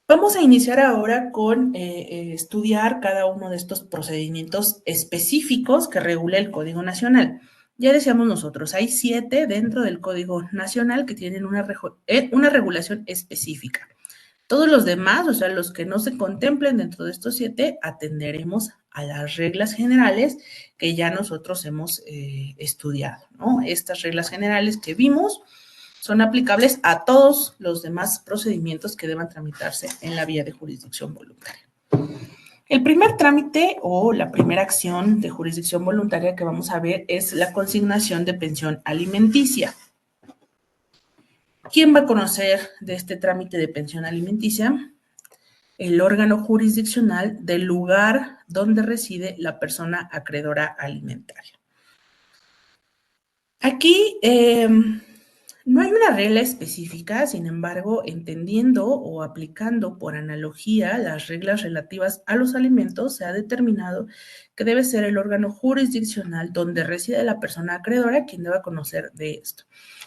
Vamos a iniciar ahora con estudiar cada uno de estos procedimientos específicos que regula el Código Nacional. Ya decíamos nosotros, hay 7 dentro del Código Nacional que tienen una regulación específica. Todos los demás, o sea, los que no se contemplen dentro de estos 7, atenderemos a las reglas generales que ya nosotros hemos estudiado, ¿no? Estas reglas generales que vimos son aplicables a todos los demás procedimientos que deban tramitarse en la vía de jurisdicción voluntaria. El primer trámite o la primera acción de jurisdicción voluntaria que vamos a ver es la consignación de pensión alimenticia. ¿Quién va a conocer de este trámite de pensión alimenticia? El órgano jurisdiccional del lugar donde reside la persona acreedora alimentaria. Aquí no hay una regla específica, sin embargo, entendiendo o aplicando por analogía las reglas relativas a los alimentos, se ha determinado que debe ser el órgano jurisdiccional donde reside la persona acreedora quien deba conocer de esto.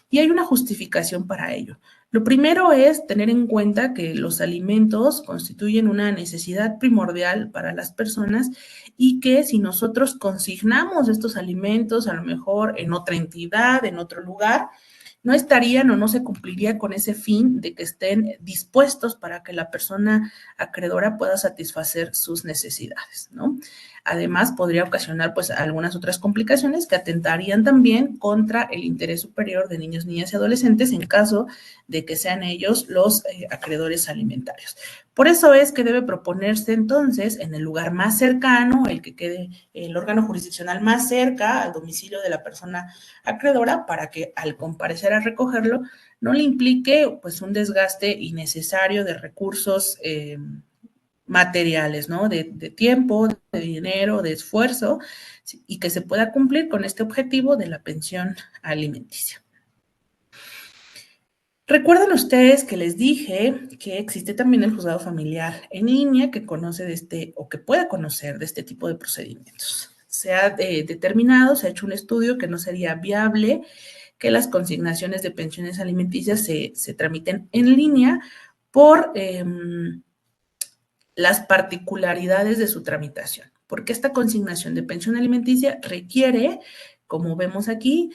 Y hay una justificación para ello. Lo primero es tener en cuenta que los alimentos constituyen una necesidad primordial para las personas y que si nosotros consignamos estos alimentos a lo mejor en otra entidad, en otro lugar, no estarían o no se cumpliría con ese fin de que estén dispuestos para que la persona acreedora pueda satisfacer sus necesidades, ¿no? Además, podría ocasionar pues algunas otras complicaciones que atentarían también contra el interés superior de niños, niñas y adolescentes en caso de que sean ellos los acreedores alimentarios. Por eso es que debe proponerse entonces en el lugar más cercano, el que quede el órgano jurisdiccional más cerca al domicilio de la persona acreedora para que al comparecer a recogerlo no le implique pues un desgaste innecesario de recursos materiales, ¿no? De tiempo, de dinero, de esfuerzo, y que se pueda cumplir con este objetivo de la pensión alimenticia. Recuerdan ustedes que les dije que existe también el juzgado familiar en línea que conoce de este o que puede conocer de este tipo de procedimientos. Se ha determinado, se ha hecho un estudio que no sería viable que las consignaciones de pensiones alimenticias se tramiten en línea por las particularidades de su tramitación, porque esta consignación de pensión alimenticia requiere, como vemos aquí,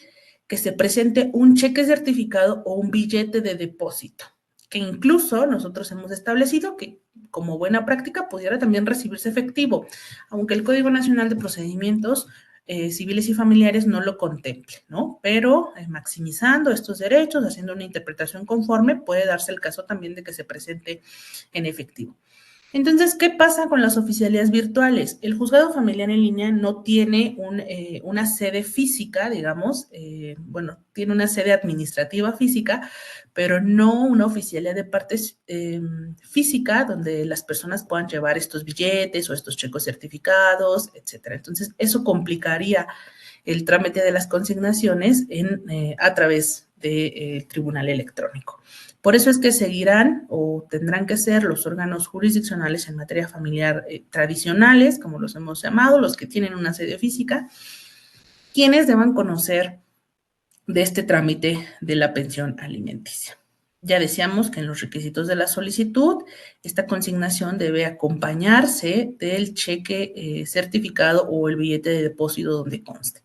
que se presente un cheque certificado o un billete de depósito, que incluso nosotros hemos establecido que como buena práctica pudiera también recibirse efectivo, aunque el Código Nacional de Procedimientos civiles y familiares no lo contemple, ¿no? Pero maximizando estos derechos, haciendo una interpretación conforme, puede darse el caso también de que se presente en efectivo. Entonces, ¿qué pasa con las oficialías virtuales? El juzgado familiar en línea no tiene una sede física, digamos, bueno, tiene una sede administrativa física, pero no una oficialía de partes física donde las personas puedan llevar estos billetes o estos checos certificados, etcétera. Entonces, eso complicaría el trámite de las consignaciones a través del tribunal electrónico. Por eso es que seguirán o tendrán que ser los órganos jurisdiccionales en materia familiar tradicionales, como los hemos llamado, los que tienen una sede física, quienes deban conocer de este trámite de la pensión alimenticia. Ya decíamos que en los requisitos de la solicitud, esta consignación debe acompañarse del cheque certificado o el billete de depósito donde conste.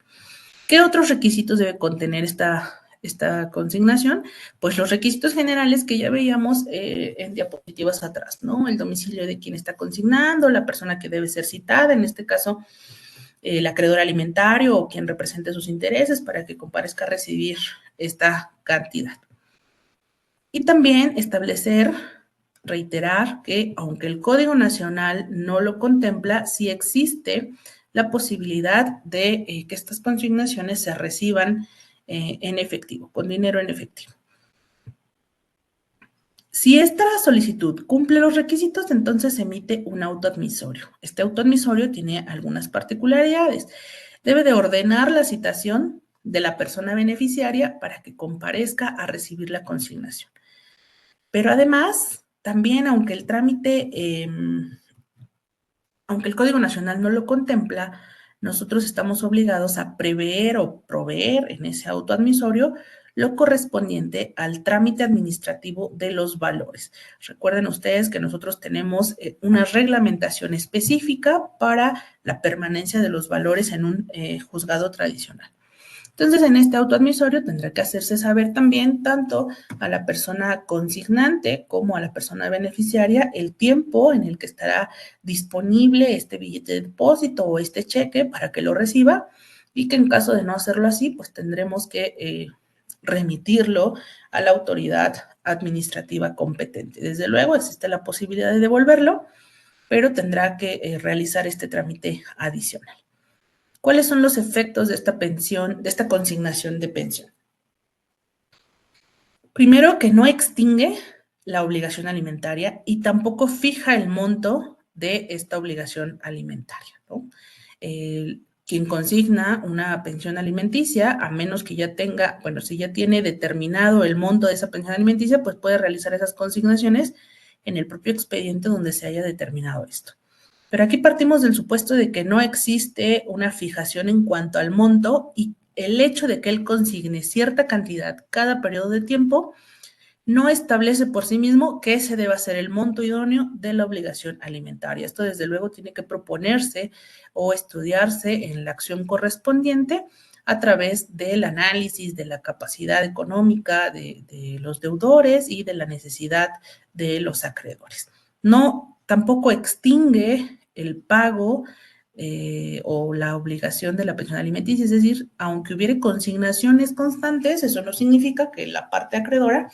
¿Qué otros requisitos debe contener esta consignación? Pues los requisitos generales que ya veíamos en diapositivas atrás, ¿no? El domicilio de quien está consignando, la persona que debe ser citada, en este caso el acreedor alimentario o quien represente sus intereses para que comparezca a recibir esta cantidad. Y también establecer, reiterar que aunque el Código Nacional no lo contempla, sí existe la posibilidad de que estas consignaciones se reciban en efectivo, con dinero en efectivo. Si esta solicitud cumple los requisitos, entonces se emite un auto admisorio. Este auto admisorio tiene algunas particularidades. Debe de ordenar la citación de la persona beneficiaria para que comparezca a recibir la consignación. Pero además, también aunque el trámite, aunque el Código Nacional no lo contempla, nosotros estamos obligados a prever o proveer en ese auto admisorio lo correspondiente al trámite administrativo de los valores. Recuerden ustedes que nosotros tenemos una reglamentación específica para la permanencia de los valores en un juzgado tradicional. Entonces, en este autoadmisorio tendrá que hacerse saber también tanto a la persona consignante como a la persona beneficiaria el tiempo en el que estará disponible este billete de depósito o este cheque para que lo reciba, y que en caso de no hacerlo así, pues tendremos que remitirlo a la autoridad administrativa competente. Desde luego, existe la posibilidad de devolverlo, pero tendrá que realizar este trámite adicional. ¿Cuáles son los efectos de esta pensión, de esta consignación de pensión? Primero, que no extingue la obligación alimentaria y tampoco fija el monto de esta obligación alimentaria, ¿no? Quien consigna una pensión alimenticia, a menos que ya tenga, bueno, si ya tiene determinado el monto de esa pensión alimenticia, pues puede realizar esas consignaciones en el propio expediente donde se haya determinado esto. Pero aquí partimos del supuesto de que no existe una fijación en cuanto al monto, y el hecho de que él consigne cierta cantidad cada periodo de tiempo no establece por sí mismo que ese deba ser el monto idóneo de la obligación alimentaria. Esto desde luego tiene que proponerse o estudiarse en la acción correspondiente a través del análisis de la capacidad económica de los deudores y de la necesidad de los acreedores. No, tampoco extingue el pago o la obligación de la pensión alimenticia, es decir, aunque hubiere consignaciones constantes, eso no significa que la parte acreedora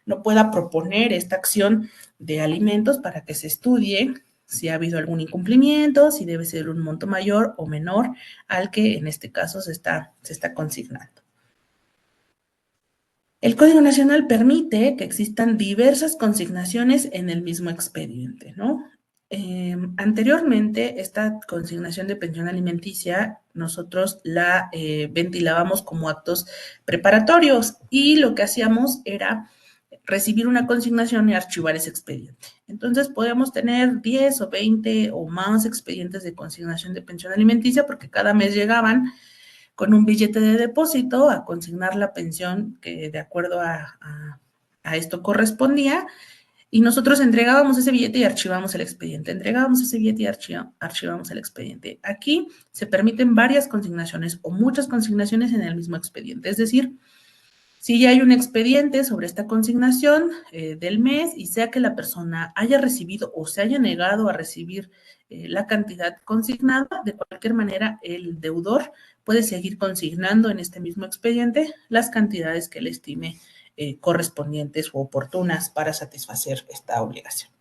no pueda proponer esta acción de alimentos para que se estudie si ha habido algún incumplimiento, si debe ser un monto mayor o menor al que en este caso se está consignando. El Código Nacional permite que existan diversas consignaciones en el mismo expediente, ¿no? Anteriormente, esta consignación de pensión alimenticia, nosotros la ventilábamos como actos preparatorios, y lo que hacíamos era recibir una consignación y archivar ese expediente. Entonces, podemos tener 10 o 20 o más expedientes de consignación de pensión alimenticia, porque cada mes llegaban con un billete de depósito a consignar la pensión que de acuerdo a esto correspondía, y nosotros entregábamos ese billete y archivamos el expediente, entregábamos ese billete y archivamos el expediente. Aquí se permiten varias consignaciones o muchas consignaciones en el mismo expediente, es decir, si ya hay un expediente sobre esta consignación del mes, y sea que la persona haya recibido o se haya negado a recibir la cantidad consignada, de cualquier manera el deudor puede seguir consignando en este mismo expediente las cantidades que él estime correspondientes u oportunas para satisfacer esta obligación.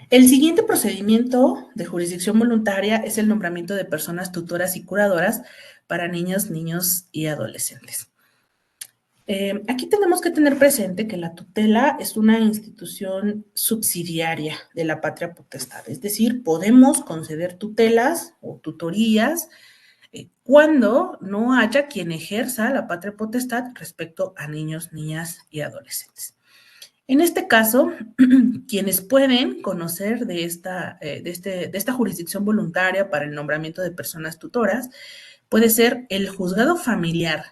El siguiente procedimiento de jurisdicción voluntaria es el nombramiento de personas tutoras y curadoras para niños, niños y adolescentes. Aquí tenemos que tener presente que la tutela es una institución subsidiaria de la patria potestad, es decir, podemos conceder tutelas o tutorías cuando no haya quien ejerza la patria potestad respecto a niños, niñas y adolescentes. En este caso, quienes pueden conocer de esta jurisdicción voluntaria para el nombramiento de personas tutoras puede ser el juzgado familiar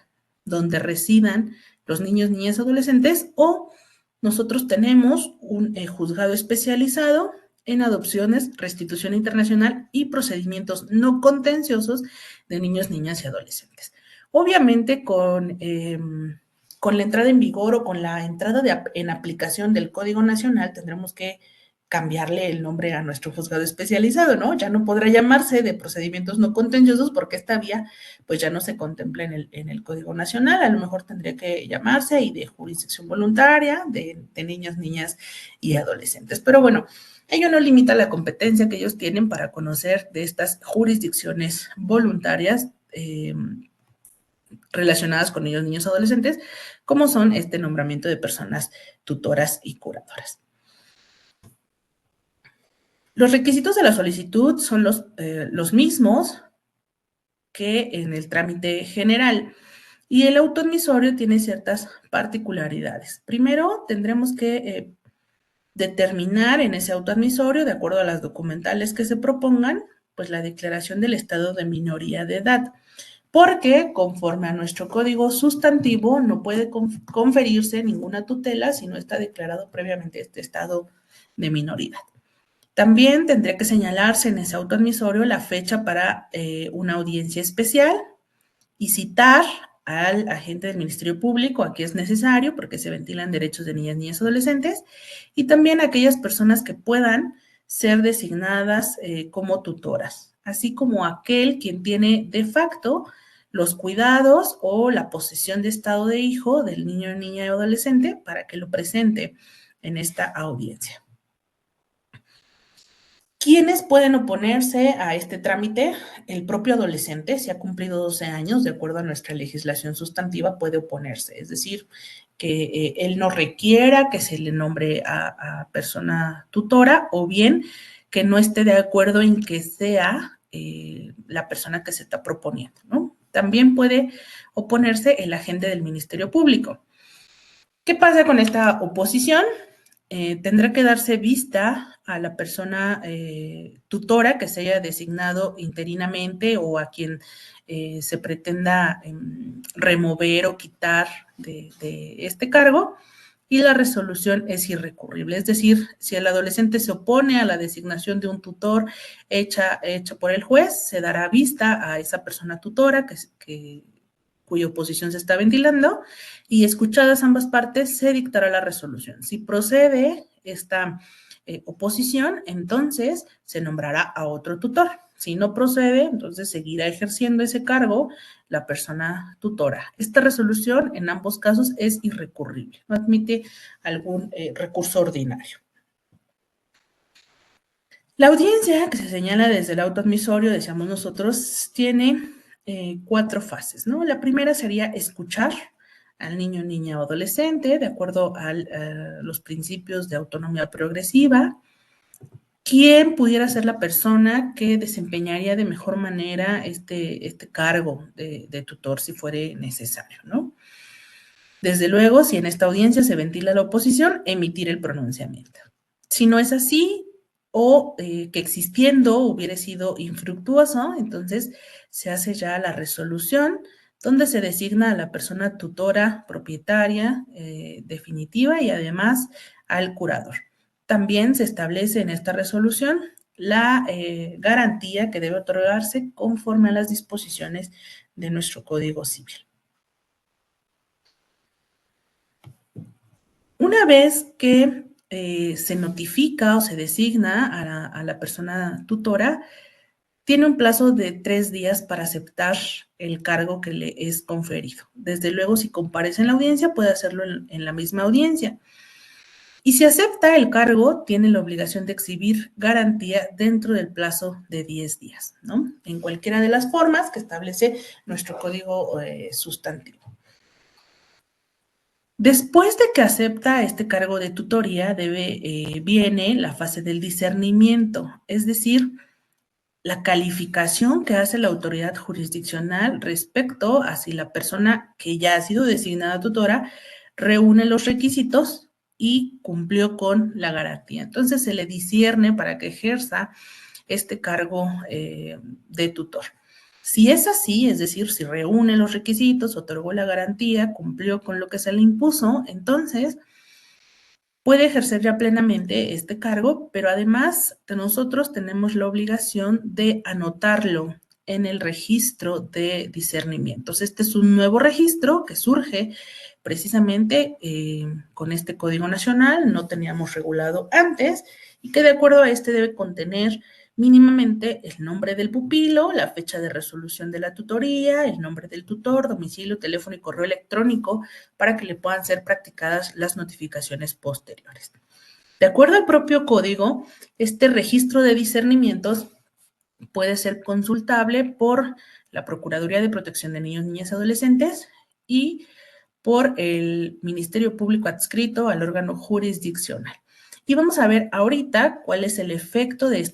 donde residan los niños, niñas, adolescentes, o nosotros tenemos un juzgado especializado en adopciones, restitución internacional y procedimientos no contenciosos de niños, niñas y adolescentes. Obviamente con la entrada en vigor o con la entrada en aplicación del Código Nacional tendremos que cambiarle el nombre a nuestro juzgado especializado, ¿no? Ya no podrá llamarse de procedimientos no contenciosos porque esta vía pues ya no se contempla en el Código Nacional. A lo mejor tendría que llamarse ahí de jurisdicción voluntaria de niños, niñas y adolescentes. Pero bueno, ello no limita la competencia que ellos tienen para conocer de estas jurisdicciones voluntarias relacionadas con niños, niños, adolescentes, como son este nombramiento de personas tutoras y curadoras. Los requisitos de la solicitud son los mismos que en el trámite general, y el autoadmisorio tiene ciertas particularidades. Primero, tendremos que determinar en ese autoadmisorio, de acuerdo a las documentales que se propongan, pues la declaración del estado de minoría de edad, porque conforme a nuestro código sustantivo no puede conferirse ninguna tutela si no está declarado previamente este estado de minoría. También tendría que señalarse en ese auto admisorio la fecha para una audiencia especial y citar al agente del Ministerio Público, aquí es necesario porque se ventilan derechos de niñas, niñas y adolescentes, y también aquellas personas que puedan ser designadas como tutoras, así como aquel quien tiene de facto los cuidados o la posesión de estado de hijo del niño, niña y adolescente para que lo presente en esta audiencia. ¿Quiénes pueden oponerse a este trámite? El propio adolescente, si ha cumplido 12 años, de acuerdo a nuestra legislación sustantiva, puede oponerse. Es decir, que él no requiera que se le nombre a persona tutora o bien que no esté de acuerdo en que sea la persona que se está proponiendo, ¿no? También puede oponerse el agente del Ministerio Público. ¿Qué pasa con esta oposición? Tendrá que darse vista a la persona tutora que se haya designado interinamente o a quien se pretenda remover o quitar de este cargo, y la resolución es irrecurrible. Es decir, si el adolescente se opone a la designación de un tutor hecha por el juez, se dará vista a esa persona tutora cuya oposición se está ventilando, y escuchadas ambas partes se dictará la resolución. Si procede esta oposición, entonces se nombrará a otro tutor. Si no procede, entonces seguirá ejerciendo ese cargo la persona tutora. Esta resolución en ambos casos es irrecurrible, no admite algún recurso ordinario. La audiencia que se señala desde el auto admisorio, decíamos nosotros, tiene 4 fases, ¿no? La primera sería escuchar al niño, niña o adolescente, de acuerdo a los principios de autonomía progresiva. ¿Quién pudiera ser la persona que desempeñaría de mejor manera este cargo de tutor si fuere necesario, ¿no? Desde luego, si en esta audiencia se ventila la oposición, emitir el pronunciamiento. Si no es así, o que existiendo hubiera sido infructuoso, entonces se hace ya la resolución donde se designa a la persona tutora propietaria definitiva y además al curador. También se establece en esta resolución la garantía que debe otorgarse conforme a las disposiciones de nuestro Código Civil. Una vez que se notifica o se designa a la persona tutora, tiene un plazo de 3 días para aceptar el cargo que le es conferido. Desde luego, si comparece en la audiencia, puede hacerlo en la misma audiencia. Y si acepta el cargo, tiene la obligación de exhibir garantía dentro del plazo de 10 días, ¿no? En cualquiera de las formas que establece nuestro código sustantivo. Después de que acepta este cargo de tutoría, viene la fase del discernimiento, es decir, la calificación que hace la autoridad jurisdiccional respecto a si la persona que ya ha sido designada tutora reúne los requisitos y cumplió con la garantía. Entonces se le discierne para que ejerza este cargo de tutor. Si es así, es decir, si reúne los requisitos, otorgó la garantía, cumplió con lo que se le impuso, entonces puede ejercer ya plenamente este cargo, pero además nosotros tenemos la obligación de anotarlo en el registro de discernimientos. Este es un nuevo registro que surge precisamente con este Código Nacional, no teníamos regulado antes, y que de acuerdo a este debe contener mínimamente el nombre del pupilo, la fecha de resolución de la tutoría, el nombre del tutor, domicilio, teléfono y correo electrónico para que le puedan ser practicadas las notificaciones posteriores. De acuerdo al propio código, este registro de discernimientos puede ser consultable por la Procuraduría de Protección de Niños, Niñas y Adolescentes y por el Ministerio Público adscrito al órgano jurisdiccional. Y vamos a ver ahorita cuál es el efecto de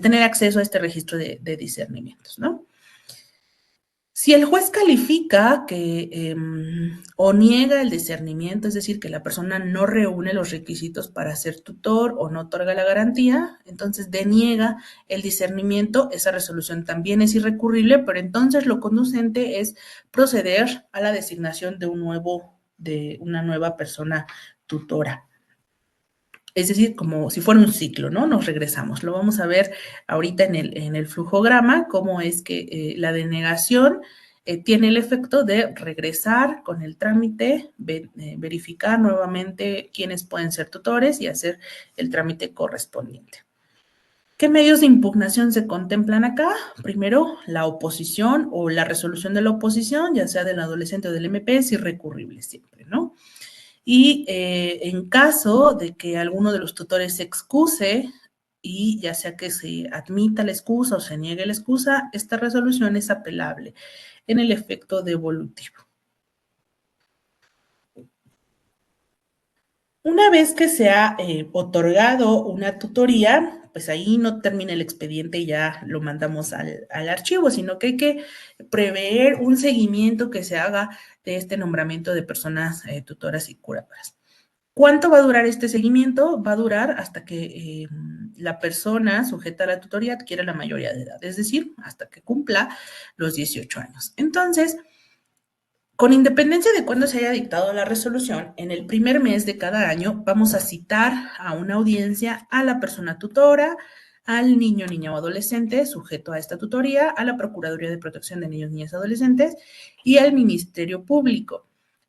tener acceso a este registro de discernimientos, ¿no? Si el juez califica que o niega el discernimiento, es decir, que la persona no reúne los requisitos para ser tutor o no otorga la garantía, entonces deniega el discernimiento, esa resolución también es irrecurrible, pero entonces lo conducente es proceder a la designación de una nueva persona tutora. Es decir, como si fuera un ciclo, ¿no? Nos regresamos. Lo vamos a ver ahorita en el flujograma, cómo es que la denegación tiene el efecto de regresar con el trámite, verificar nuevamente quiénes pueden ser tutores y hacer el trámite correspondiente. ¿Qué medios de impugnación se contemplan acá? Primero, la oposición o la resolución de la oposición, ya sea del adolescente o del MP, es irrecurrible siempre, ¿no? Y en caso de que alguno de los tutores se excuse, y ya sea que se admita la excusa o se niegue la excusa, esta resolución es apelable en el efecto devolutivo. Una vez que se ha otorgado una tutoría, pues ahí no termina el expediente y ya lo mandamos al archivo, sino que hay que prever un seguimiento que se haga de este nombramiento de personas tutoras y curadoras. ¿Cuánto va a durar este seguimiento? Va a durar hasta que la persona sujeta a la tutoría adquiera la mayoría de edad, es decir, hasta que cumpla los 18 años. Entonces, con independencia de cuándo se haya dictado la resolución, en el primer mes de cada año vamos a citar a una audiencia a la persona tutora, al niño, niña o adolescente sujeto a esta tutoría, a la Procuraduría de Protección de Niños, Niñas y Adolescentes y al Ministerio Público,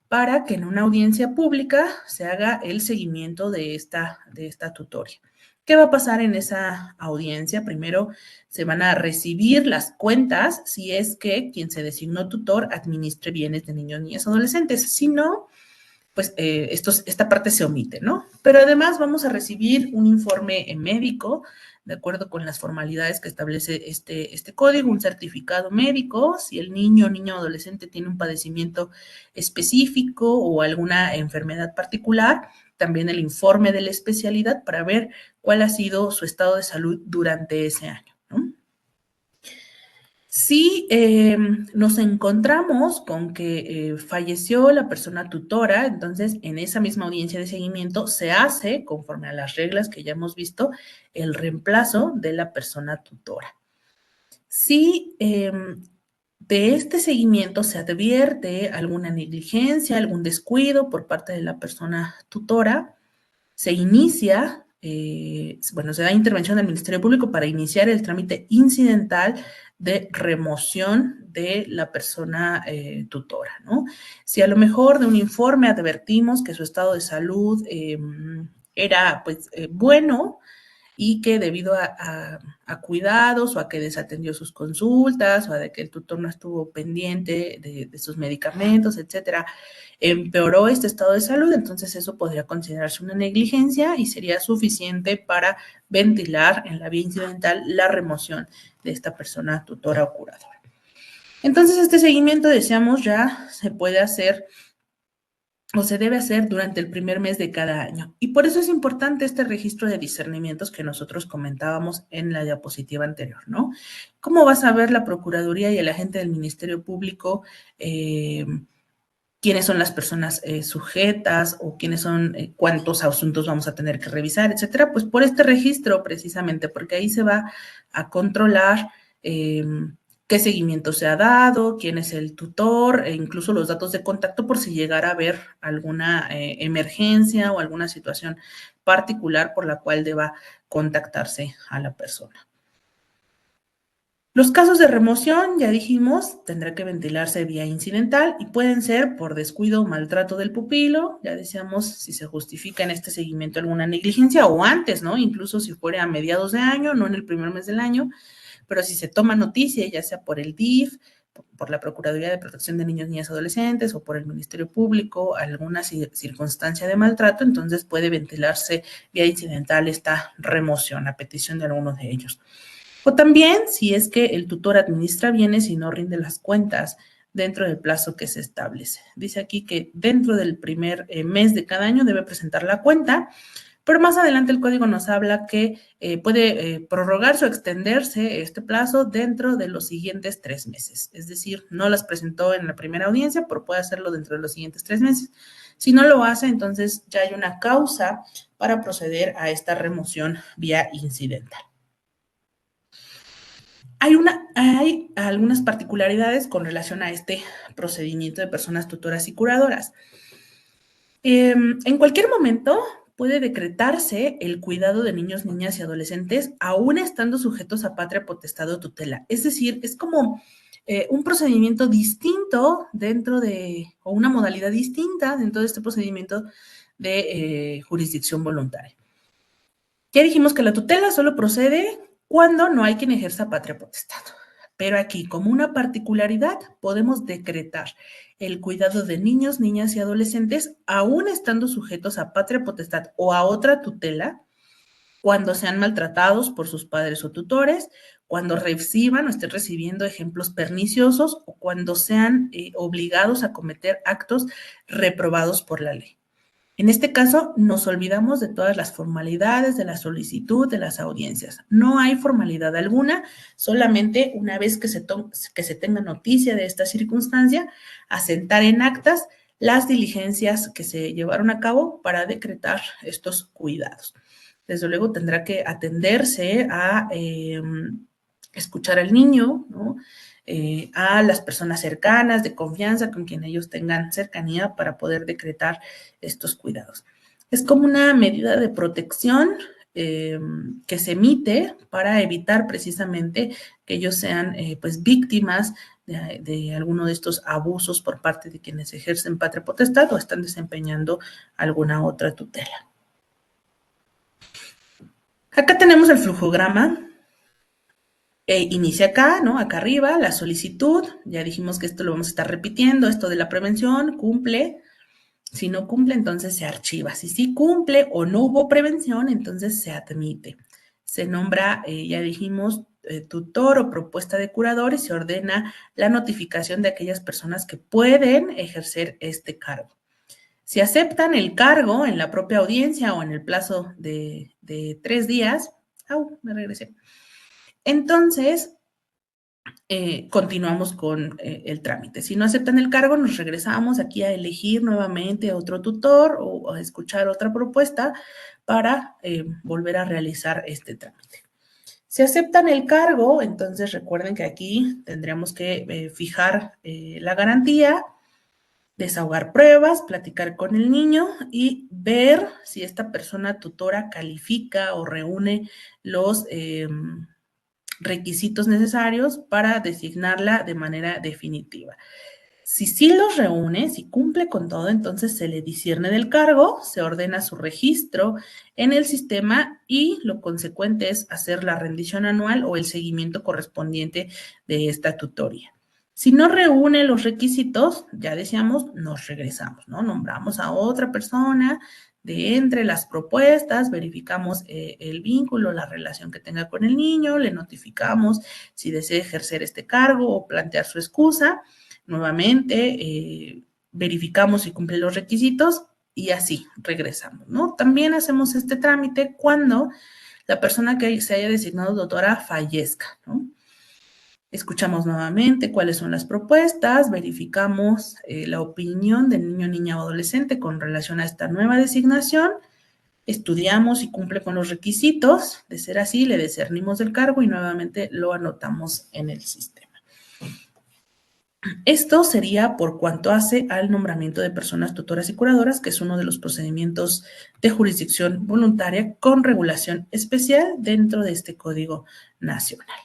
para que en una audiencia pública se haga el seguimiento de esta tutoría. ¿Qué va a pasar en esa audiencia? Primero se van a recibir las cuentas si es que quien se designó tutor administre bienes de niños, niñas, adolescentes. Si no, pues esta parte se omite, ¿no? Pero además vamos a recibir un informe médico, de acuerdo con las formalidades que establece este código, un certificado médico, si el niño, niña o adolescente tiene un padecimiento específico o alguna enfermedad particular, también el informe de la especialidad para ver cuál ha sido su estado de salud durante ese año, ¿no? Si nos encontramos con que falleció la persona tutora, entonces en esa misma audiencia de seguimiento se hace, conforme a las reglas que ya hemos visto, el reemplazo de la persona tutora. Si de este seguimiento se advierte alguna negligencia, algún descuido por parte de la persona tutora, se inicia, se da intervención del Ministerio Público para iniciar el trámite incidental de remoción de la persona tutora, ¿no? Si a lo mejor de un informe advertimos que su estado de salud era, pues, bueno, y que debido a cuidados o a que desatendió sus consultas o a de que el tutor no estuvo pendiente de sus medicamentos, etcétera, empeoró este estado de salud, entonces eso podría considerarse una negligencia y sería suficiente para ventilar en la vía incidental la remoción de esta persona tutora o curadora. Entonces este seguimiento, decíamos, ya se puede hacer o se debe hacer durante el primer mes de cada año. Y por eso es importante este registro de discernimientos que nosotros comentábamos en la diapositiva anterior, ¿no? ¿Cómo va a saber la Procuraduría y el agente del Ministerio Público quiénes son las personas sujetas o quiénes son, cuántos asuntos vamos a tener que revisar, etcétera? Pues por este registro precisamente, porque ahí se va a controlar qué seguimiento se ha dado, quién es el tutor, e incluso los datos de contacto por si llegara a haber alguna emergencia o alguna situación particular por la cual deba contactarse a la persona. Los casos de remoción, ya dijimos, tendrá que ventilarse vía incidental y pueden ser por descuido o maltrato del pupilo, ya decíamos, si se justifica en este seguimiento alguna negligencia o antes, ¿no? Incluso si fuera a mediados de año, no en el primer mes del año, pero si se toma noticia, ya sea por el DIF, por la Procuraduría de Protección de Niños, Niñas y Adolescentes o por el Ministerio Público, alguna circunstancia de maltrato, entonces puede ventilarse vía incidental esta remoción a petición de alguno de ellos. O también si es que el tutor administra bienes y no rinde las cuentas dentro del plazo que se establece. Dice aquí que dentro del primer mes de cada año debe presentar la cuenta Pero más adelante el código nos habla que puede prorrogarse o extenderse este plazo dentro de los siguientes 3 meses. Es decir, no las presentó en la primera audiencia, pero puede hacerlo dentro de los siguientes 3 meses. Si no lo hace, entonces ya hay una causa para proceder a esta remoción vía incidental. Hay algunas particularidades con relación a este procedimiento de personas tutoras y curadoras. En cualquier momento puede decretarse el cuidado de niños, niñas y adolescentes, aún estando sujetos a patria potestad o tutela. Es decir, es como un procedimiento distinto o una modalidad distinta dentro de este procedimiento de jurisdicción voluntaria. Ya dijimos que la tutela solo procede cuando no hay quien ejerza patria potestad. Pero aquí, como una particularidad, podemos decretar el cuidado de niños, niñas y adolescentes, aún estando sujetos a patria potestad o a otra tutela, cuando sean maltratados por sus padres o tutores, cuando reciban o estén recibiendo ejemplos perniciosos o cuando sean obligados a cometer actos reprobados por la ley. En este caso, nos olvidamos de todas las formalidades de la solicitud de las audiencias. No hay formalidad alguna, solamente una vez que se tenga noticia de esta circunstancia, asentar en actas las diligencias que se llevaron a cabo para decretar estos cuidados. Desde luego tendrá que atenderse a escuchar al niño, ¿no? A las personas cercanas, de confianza, con quien ellos tengan cercanía para poder decretar estos cuidados. Es como una medida de protección que se emite para evitar precisamente que ellos sean pues víctimas de alguno de estos abusos por parte de quienes ejercen patria potestad o están desempeñando alguna otra tutela. Acá tenemos el flujograma. Inicia acá, ¿no? Acá arriba, la solicitud. Ya dijimos que esto lo vamos a estar repitiendo. Esto de la prevención, cumple. Si no cumple, entonces se archiva. Si sí cumple o no hubo prevención, entonces se admite. Se nombra, ya dijimos, tutor o propuesta de curador y se ordena la notificación de aquellas personas que pueden ejercer este cargo. Si aceptan el cargo en la propia audiencia o en el plazo de 3 días, me regresé. Entonces, continuamos con el trámite. Si no aceptan el cargo, nos regresamos aquí a elegir nuevamente otro tutor o a escuchar otra propuesta para volver a realizar este trámite. Si aceptan el cargo, entonces recuerden que aquí tendríamos que fijar la garantía, desahogar pruebas, platicar con el niño y ver si esta persona tutora califica o reúne los requisitos necesarios para designarla de manera definitiva. Si sí los reúne, si cumple con todo, entonces se le discierne del cargo, se ordena su registro en el sistema y lo consecuente es hacer la rendición anual o el seguimiento correspondiente de esta tutoría. Si no reúne los requisitos, ya decíamos, nos regresamos, ¿no? Nombramos a otra persona de entre las propuestas, verificamos el vínculo, la relación que tenga con el niño, le notificamos si desea ejercer este cargo o plantear su excusa. Nuevamente, verificamos si cumple los requisitos y así regresamos, ¿no? También hacemos este trámite cuando la persona que se haya designado tutora fallezca, ¿no? Escuchamos nuevamente cuáles son las propuestas, verificamos la opinión del niño, niña o adolescente con relación a esta nueva designación, estudiamos si cumple con los requisitos, de ser así, le discernimos del cargo y nuevamente lo anotamos en el sistema. Esto sería por cuanto hace al nombramiento de personas tutoras y curadoras, que es uno de los procedimientos de jurisdicción voluntaria con regulación especial dentro de este Código Nacional.